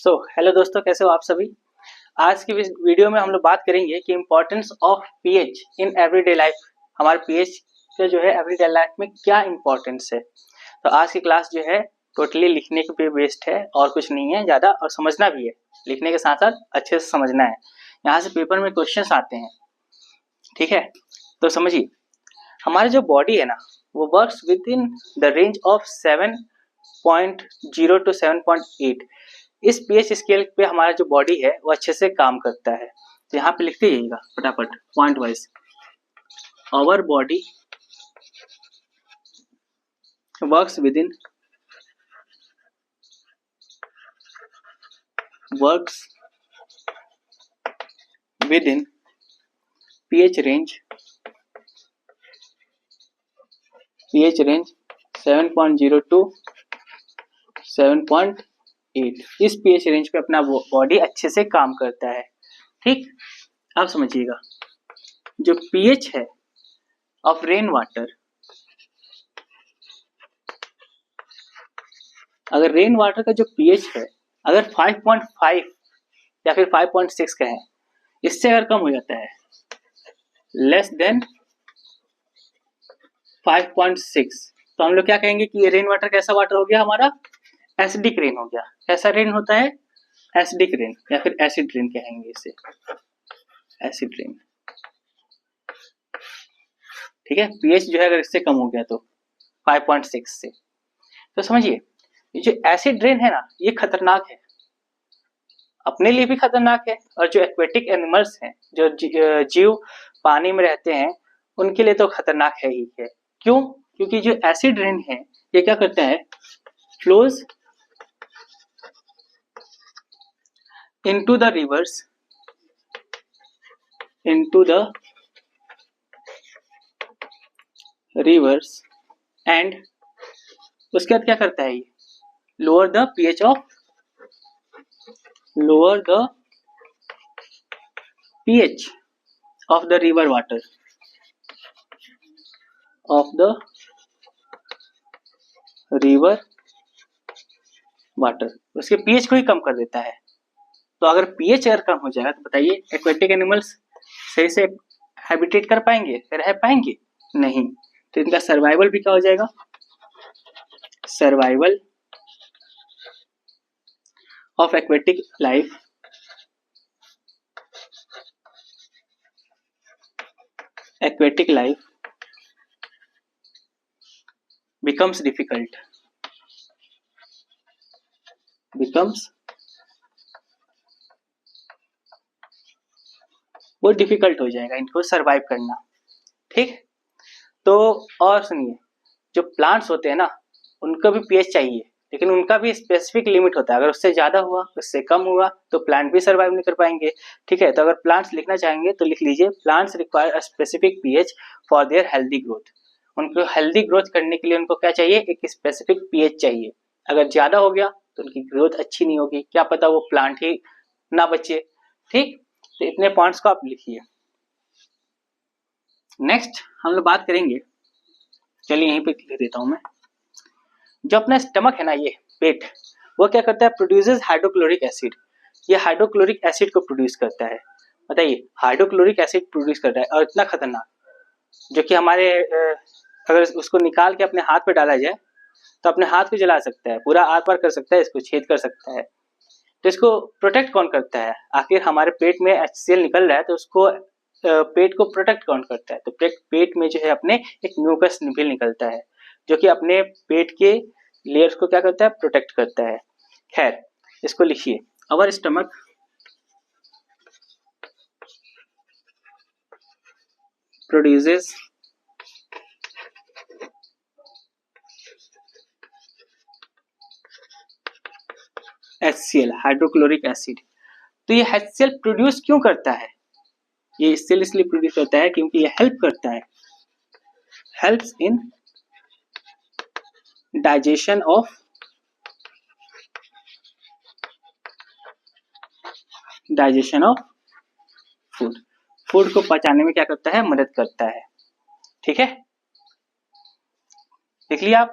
Hello दोस्तों, कैसे हो आप सभी। आज की इस वीडियो में हम लोग बात करेंगे कि importance of pH in everyday life. हमारे पीएच का जो है एवरीडे लाइफ में क्या इम्पोर्टेंस है। तो आज की क्लास जो है टोटली लिखने के पे बेस्ड है और कुछ नहीं है ज़्यादा, और समझना भी है। लिखने के साथ साथ अच्छे से समझना है। यहाँ से पेपर में क्वेश्चंस आते हैं, ठीक है। तो समझिए, हमारी जो बॉडी है ना, वो works with in the range of 7.0 to 7.8। इस पीएच स्केल पे हमारा जो बॉडी है वो अच्छे से काम करता है। तो यहाँ पे लिखते जाइएगा फटाफट point wise. Our body works within pH range 7.0 to 7.8। इस पीएच रेंज पे अपना बॉडी अच्छे से काम करता है, ठीक। अब समझिएगा, जो पीएच है ऑफ रेन वाटर, अगर रेन वाटर का जो पीएच है अगर 5.5 या फिर 5.6 का है, इससे अगर कम हो जाता है लेस देन 5.6, तो हम लोग क्या कहेंगे कि ये रेन वाटर कैसा वाटर हो गया, हमारा एसिडिक रेन हो गया। कैसा रेन होता है? एसिडिक रेन, या फिर एसिड रेन कहेंगे इसे, एसिड रेन, ठीक है। पीएच जो है अगर इससे कम हो गया तो 5.6 से, तो समझिए ये जो एसिड रेन है ना, ये खतरनाक है, अपने लिए भी खतरनाक है, और जो एक्वेटिक एनिमल्स हैं, जो जीव पानी में रहते हैं, उनके लिए तो खतरनाक है ही है। क्यों? क्योंकि जो एसिड रेन है ये क्या करता है, flows into the rivers and उसके बाद क्या करता है, ये lower the pH of the river water, उसके पीएच को ही कम कर देता है। तो अगर पीएच अगर कम हो जाएगा तो बताइए एक्वेटिक एनिमल्स सही से हैबिटेट कर पाएंगे, रह पाएंगे? नहीं। तो इनका सर्वाइवल भी क्या हो जाएगा, survival of aquatic life becomes difficult, वो डिफिकल्ट हो जाएगा इनको सरवाइव करना, ठीक। तो और सुनिए, जो प्लांट्स होते हैं ना, उनको भी पीएच चाहिए, लेकिन उनका भी स्पेसिफिक लिमिट होता है। अगर उससे ज्यादा हुआ, उससे कम हुआ, तो प्लांट भी सर्वाइव नहीं कर पाएंगे, ठीक है। तो अगर प्लांट्स लिखना चाहेंगे तो लिख लीजिए, plants require a specific pH for their healthy growth. उनको हेल्दी ग्रोथ करने के लिए उनको क्या चाहिए, एक स्पेसिफिक पीएच चाहिए। अगर ज्यादा हो गया तो उनकी ग्रोथ अच्छी नहीं होगी, क्या पता वो प्लांट ही ना बचे, ठीक। तो इतने पॉइंट्स को आप लिखिए। नेक्स्ट हम लोग बात करेंगे, चलिए यहीं पे लिख देता हूं मैं। जो अपना स्टमक है ना, ये पेट, वो क्या करता है, प्रोड्यूसेस हाइड्रोक्लोरिक एसिड। ये हाइड्रोक्लोरिक एसिड को प्रोड्यूस करता है। बताइए, हाइड्रोक्लोरिक एसिड प्रोड्यूस करता है, और इतना खतरनाक, जो कि हमारे अगर उसको निकाल के अपने हाथ पे डाला जाए तो अपने हाथ को जला सकता है, पूरा आर पार कर सकता है, इसको छेद कर सकता है। तो इसको प्रोटेक्ट कौन करता है? आखिर हमारे पेट में HCl निकल रहा है, तो उसको पेट को प्रोटेक्ट कौन करता है? तो पेट में जो है अपने एक म्यूकस भी निकलता है, जो कि अपने पेट के लेयर्स को क्या करता है, प्रोटेक्ट करता है। खैर, इसको लिखिए, अवर stomach produces HCl, hydrochloric acid. तो ये HCl प्रोड्यूस क्यों करता है? ये इसलिए प्रोड्यूस करता है क्योंकि ये हेल्प करता है, helps in digestion of food. Food को पचाने में क्या करता है, मदद करता है, ठीक है। देख लिया आप।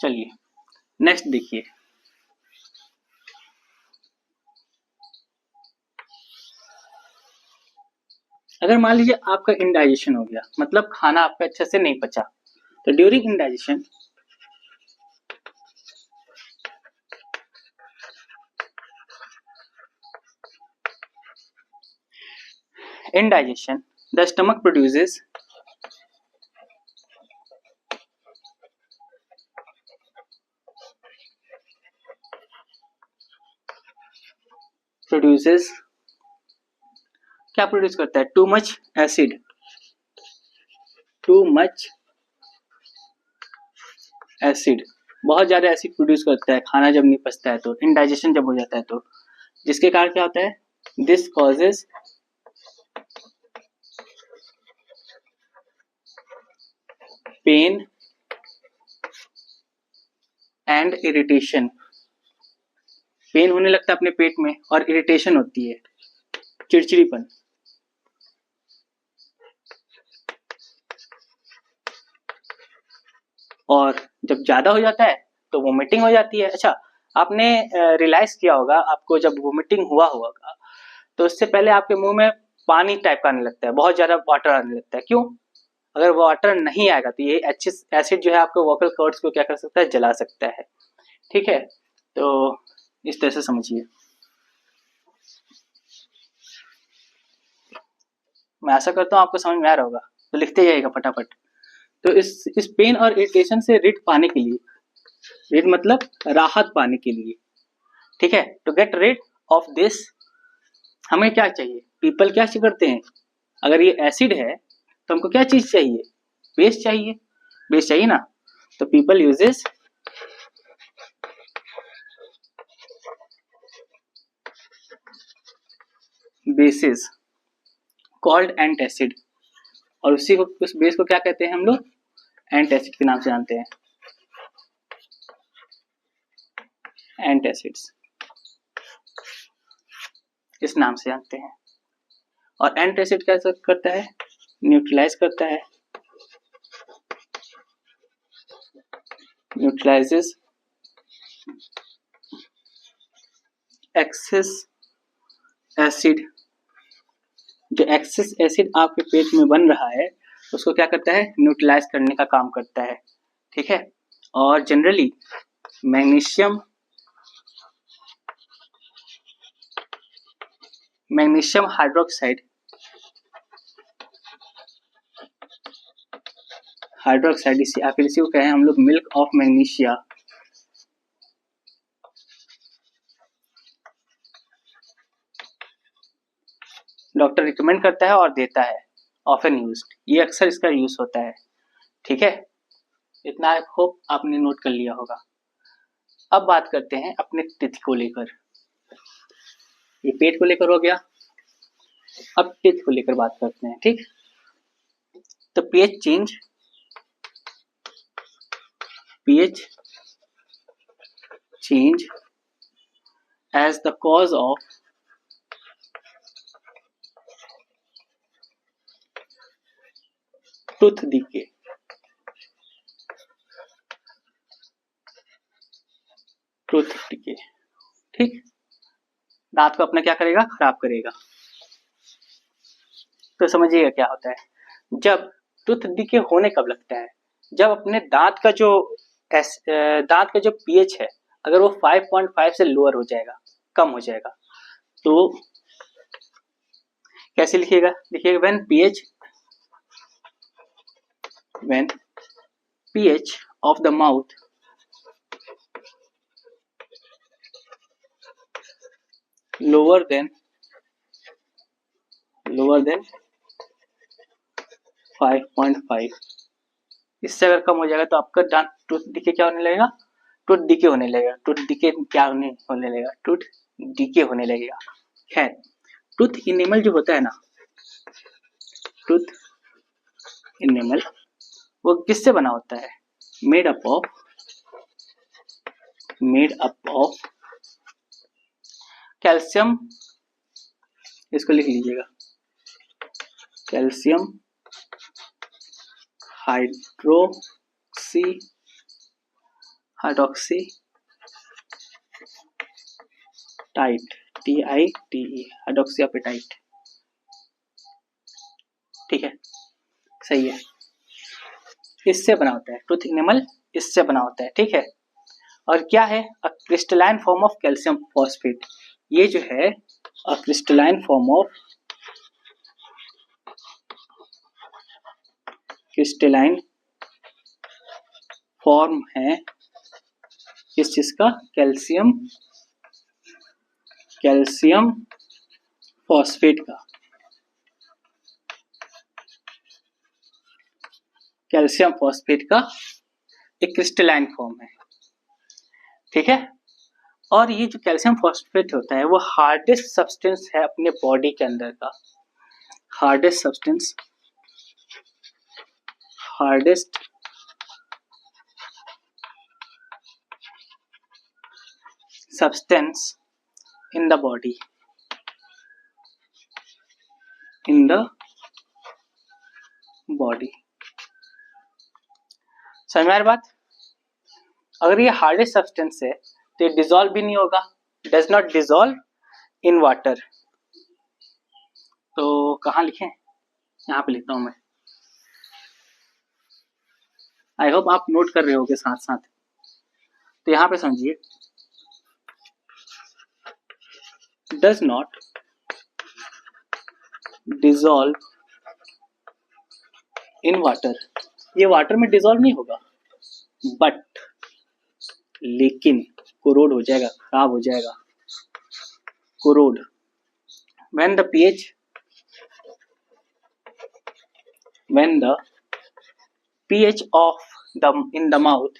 चलिए नेक्स्ट देखिए, अगर मान लीजिए आपका इंडाइजेशन हो गया, मतलब खाना आपका अच्छे से नहीं पचा, तो during indigestion the stomach produces क्या प्रोड्यूस करता है? टू मच एसिड, बहुत ज्यादा एसिड प्रोड्यूस करता है खाना जब नहीं पचता है, तो इंडाइजेशन जब हो जाता है, तो जिसके कारण क्या होता है? This causes pain and irritation, pain होने लगता है अपने पेट में और इरिटेशन होती है, चिड़चिड़ीपन। और जब ज्यादा हो जाता है तो वोमिटिंग हो जाती है। अच्छा, आपने रियलाइज किया होगा, आपको जब वोमिटिंग हुआ होगा तो उससे पहले आपके मुंह में पानी टाइप का आने लगता है, बहुत ज्यादा वाटर आने लगता है। क्यों? अगर वाटर नहीं आएगा तो ये एसिड जो है आपके वोकल कॉर्ड्स को क्या कर सकता है? जला सकता है। ठीक है, तो इस तरह से समझिए। मैं आशा करता हूँ आपको समझ में आ रहा होगा, तो लिखते जाइएगा फटाफट। तो इस पेन और इरिटेशन से rid पाने के लिए, rid मतलब राहत पाने के लिए, ठीक है, to get rid of this हमें क्या चाहिए? पीपल क्या करते हैं? अगर ये एसिड है तो हमको क्या चीज चाहिए? बेस चाहिए, बेस चाहिए ना। तो people uses basis called antacid, और उसी को, उस बेस को क्या कहते हैं हम लोग? एंटासिड के नाम से जानते हैं, एंटासिड्स इस नाम से जानते हैं। और एंटासिड कैसा करता है? न्यूट्रलाइज करता है, न्यूट्रलाइजेस एक्सेस एसिड। जो एक्सेस एसिड आपके पेट में बन रहा है उसको क्या करता है? न्यूट्रलाइज करने का काम करता है। ठीक है, और जनरली मैग्नीशियम हाइड्रोक्साइड इसे आखिर इसी को कहें हम लोग milk of magnesia. Doctor recommend करता है और देता है, ऑफन यूज्ड, ये अक्सर इसका यूज होता है। ठीक है, इतना आई होप आपने नोट कर लिया होगा। अब बात करते हैं अपने तिथि को लेकर। ये पेट को लेकर हो गया, अब तिथि को लेकर बात करते हैं। ठीक, तो pH change as the cause of tooth decay। ठीक, दांत को अपना क्या करेगा? खराब करेगा। तो समझिएगा क्या होता है। जब टूथ डिके होने कब लगता है? जब अपने दांत का जो पीएच है अगर वो 5.5 से लोअर हो जाएगा, कम हो जाएगा, तो कैसे लिखिएगा? When pH of the mouth lower than 5.5, इससे अगर कम हो जाएगा तो आपका दांत टूथ डिके क्या होने लगेगा? टूथ डिके होने लगेगा। खैर, टूथ इनेमल जो होता है ना, टूथ इनेमल वो किससे बना होता है? मेड अप ऑफ कैल्शियम, इसको लिख लीजिएगा, calcium hydroxy tite, TITE, hydroxyapatite. ठीक है, सही है, इससे बना होता है टूथ इनेमल, इससे बना होता है, ठीक है। और क्या है, अ crystalline form of calcium phosphate, ये जो है अ crystalline form of crystalline form है किस चीज का, कैल्शियम फॉस्फेट का, कैल्शियम फॉस्फेट का एक क्रिस्टलाइन फॉर्म है, ठीक है। और ये जो कैल्शियम फॉस्फेट होता है वो हार्डेस्ट सब्सटेंस है अपने बॉडी के अंदर का, hardest substance, hardest substance in the body, in the body. समझ में आ रही बात? अगर ये हार्डेस्ट सब्सटेंस है तो ये डिसॉल्व भी नहीं होगा, does not dissolve in water. तो कहाँ लिखें, यहाँ पे लिखता हूं मैं, आई होप आप नोट कर रहे होगे साथ साथ। तो यहाँ पे समझिए, does not dissolve in water, ये वाटर में डिसॉल्व नहीं होगा, बट लेकिन कोरोड हो जाएगा, खराब हो जाएगा, corrode when the pH of the in the mouth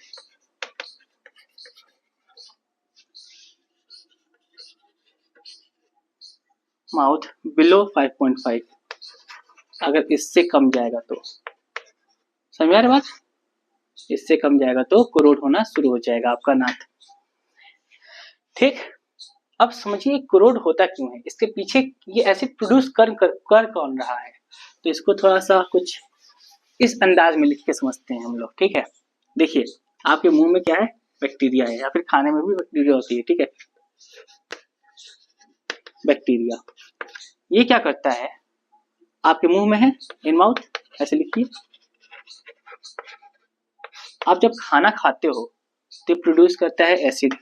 below 5.5, अगर इससे कम जाएगा तो, समझ में आ रही बात, इससे कम जाएगा तो कोरोड होना शुरू हो जाएगा आपका नाथ, ठीक। अब समझिए कोरोड होता क्यों है, इसके पीछे ये एसिड प्रोड्यूस कर कौन रहा है, तो इसको थोड़ा सा कुछ इस अंदाज में लिख के समझते हैं हम लोग, ठीक है। देखिए आपके मुंह में क्या है, बैक्टीरिया है, या फिर खाने में भी बैक्टीरिया होती है, ठीक है, बैक्टीरिया। ये क्या करता है, आपके मुंह में है, इन माउथ, ऐसे लिखिए। आप जब खाना खाते हो तो प्रोड्यूस करता है एसिड,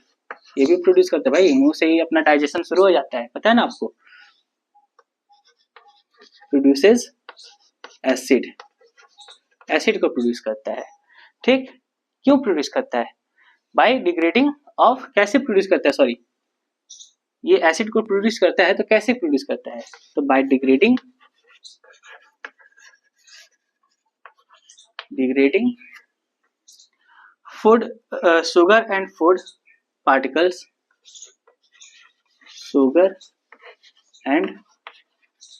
ये भी प्रोड्यूस करता है भाई, मुंह से ही अपना डाइजेशन शुरू हो जाता है, पता है ना आपको, प्रोड्यूसेस एसिड, एसिड को प्रोड्यूस करता है, ठीक। क्यों प्रोड्यूस करता है, बाय डिग्रेडिंग ऑफ, कैसे प्रोड्यूस करता है, सॉरी, ये एसिड को प्रोड्यूस करता है तो कैसे प्रोड्यूस करता है, तो by degrading food, sugar and food particles, sugar and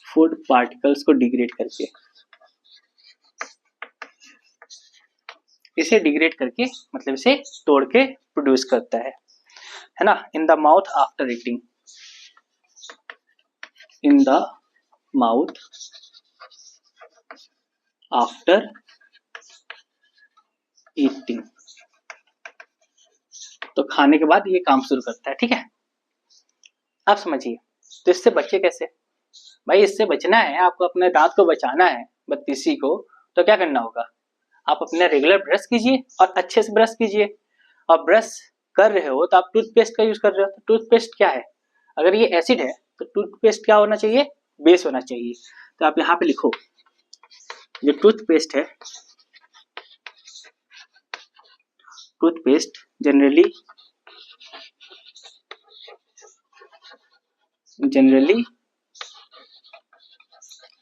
food particles को डिग्रेड करके, इसे डिग्रेड करके मतलब इसे तोड़ के प्रोड्यूस करता है ना, in the mouth after eating, in the mouth after eating, तो खाने के बाद ये काम शुरू करता है, ठीक है। आप समझिए, तो इससे बचे कैसे, भाई इससे बचना है आपको, अपने दांत को बचाना है, बत्तीसी को, तो क्या करना होगा, आप अपना रेगुलर ब्रश कीजिए और अच्छे से ब्रश कीजिए, और ब्रश कर रहे हो तो आप टूथपेस्ट का यूज कर रहे हो, तो टूथपेस्ट क्या है, अगर ये एसिड है तो टूथपेस्ट क्या होना चाहिए, बेस होना चाहिए। तो आप यहाँ पे लिखो, जो टूथपेस्ट है, toothpaste generally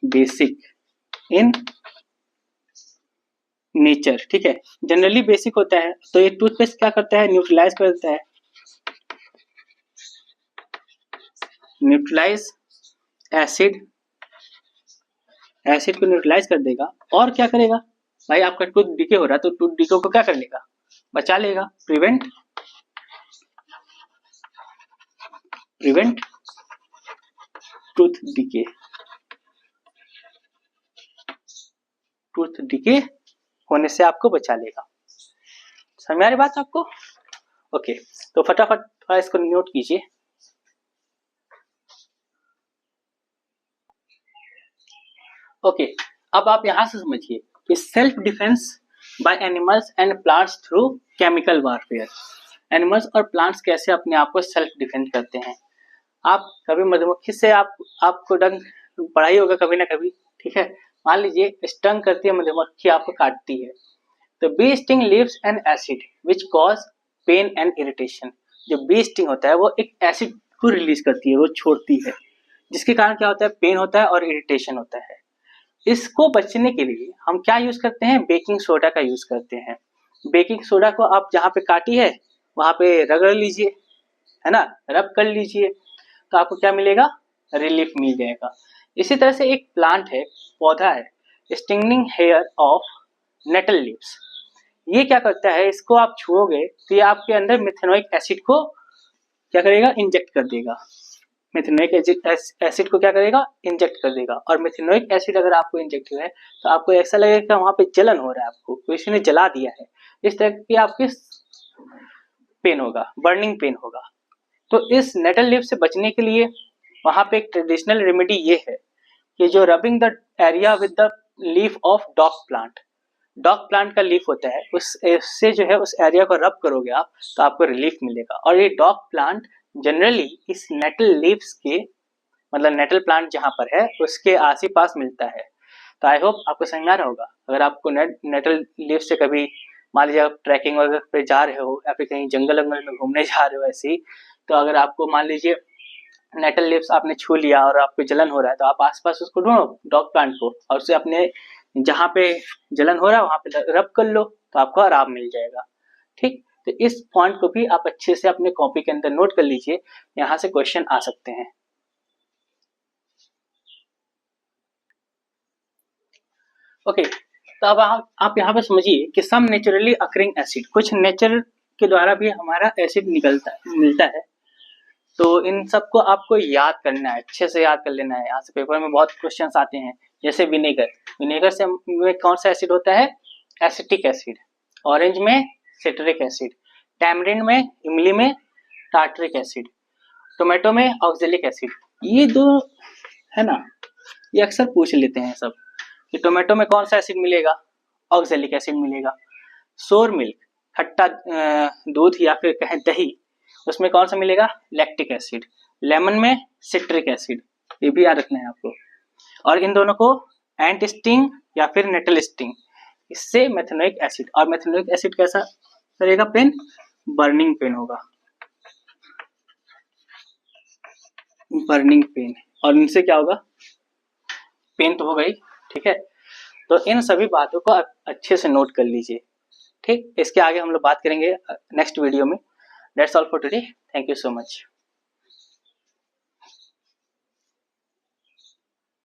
basic in nature, ठीक है, जनरली बेसिक होता है, तो ये टूथपेस्ट क्या करता है, न्यूट्रलाइज कर देता है, न्यूट्रलाइज एसिड, एसिड को न्यूट्रलाइज कर देगा, और क्या करेगा भाई, आपका टूथ डिके हो रहा है तो टूथ डिके को क्या कर लेगा, बचा लेगा, prevent tooth decay, tooth decay होने से आपको बचा लेगा। समझ में आ रही बात आपको? ओके, तो फटाफट थोड़ा इसको नोट कीजिए। ओके, अब आप यहाँ से समझिए कि self defence by animals and plants through chemical warfare. Animals और प्लांट्स कैसे अपने आप को सेल्फ डिफेंड करते हैं। आप कभी मधुमक्खी से आपको डंक पढ़ाई होगा कभी ना कभी, ठीक है। मान लीजिए स्टंग करती है मधुमक्खी, आपको काटती है, तो bee sting leaves an acid which cause pain and irritation. जो बी स्टिंग होता है वो एक एसिड को रिलीज करती है, वो छोड़ती है, जिसके कारण क्या होता है, पेन होता है और इरिटेशन होता है। इसको बचने के लिए हम क्या यूज करते हैं, बेकिंग सोडा का यूज करते हैं। बेकिंग सोडा को आप जहाँ पे काटी है वहां पे रगड़ लीजिए, है ना, रब कर लीजिए, तो आपको क्या मिलेगा, रिलीफ मिल जाएगा। इसी तरह से एक प्लांट है, पौधा है, stinging hair of nettle leaves. ये क्या करता है, इसको आप छुओगे तो ये आपके अंदर मेथेनोइक एसिड को क्या करेगा, इंजेक्ट कर देगा। मेथेनोइक एसिड को क्या करेगा, इंजेक्ट कर देगा। और मेथेनोइक एसिड अगर आपको इंजेक्ट हुआ है तो आपको ऐसा लगेगा कि वहां पे जलन हो रहा है, आपको किसी ने जला दिया है, इस तरह की आपके पेन होगा, बर्निंग पेन होगा। तो इस नेटल लीफ से बचने के लिए वहां पे एक ट्रेडिशनल रेमेडी ये है कि जो rubbing the area with the leaf of dog plant. Dog plant का लीफ होता है, उससे जो है उस एरिया को रब करोगे आप तो आपको रिलीफ मिलेगा। और ये डॉग प्लांट जनरली इस नेटल लीव्स के, मतलब नेटल प्लांट जहां पर है उसके आस ही पास मिलता है। तो आई होप आपको समझ में आ रहा होगा। अगर आपको नेटल लीव से कभी मान लीजिए आप ट्रैकिंग वगैरह पे जा रहे हो या फिर कहीं जंगल वंगल में घूमने जा रहे हो ऐसे ही, तो अगर आपको मान लीजिए नेटल लीव्स आपने छू लिया और आपको जलन हो रहा है तो आप आसपास उसको ढूंढो डॉग प्लांट को, और उसे अपने जहाँ पे जलन हो रहा है वहां पे रब कर लो तो आपको आराम मिल जाएगा। ठीक, तो इस पॉइंट को भी आप अच्छे से अपने कॉपी के अंदर नोट कर लीजिए, यहाँ से क्वेश्चन आ सकते हैं। ओके, तो अब आप यहाँ पे समझिए कि सम नेचुरली अकरिंग एसिड, कुछ नेचर के द्वारा भी हमारा एसिड मिलता है। तो इन सबको आपको याद करना है, अच्छे से याद कर लेना है। यहाँ से पेपर में बहुत क्वेश्चंस आते हैं, जैसे विनेगर। विनेगर से में कौन सा एसिड होता है, एसिटिक एसिड। ऑरेंज में सिट्रिक एसिड, टैमरिंड में, इमली में टार्टरिक एसिड, टोमेटो में ऑक्जेलिक एसिड। ये दो है ना, ये अक्सर पूछ लेते हैं सब कि टोमेटो में कौन सा एसिड मिलेगा, ऑक्जेलिक एसिड मिलेगा। सोर मिल्क, खट्टा दूध या फिर कहें दही, उसमें कौन सा मिलेगा, लैक्टिक एसिड। लेमन में सिट्रिक एसिड, ये भी याद रखना है आपको। और इन दोनों को एंट स्टिंग या फिर नेटल स्टिंग, इससे मेथेनोइक एसिड। और मेथेनोइक एसिड कैसा करेगा पेन, बर्निंग पेन होगा, बर्निंग पेन। और इनसे क्या होगा, पेन तो हो गई, ठीक है। तो इन सभी बातों को आप अच्छे से नोट कर लीजिए। ठीक, इसके आगे हम लोग बात करेंगे नेक्स्ट वीडियो में। That's all for today, thank you so much.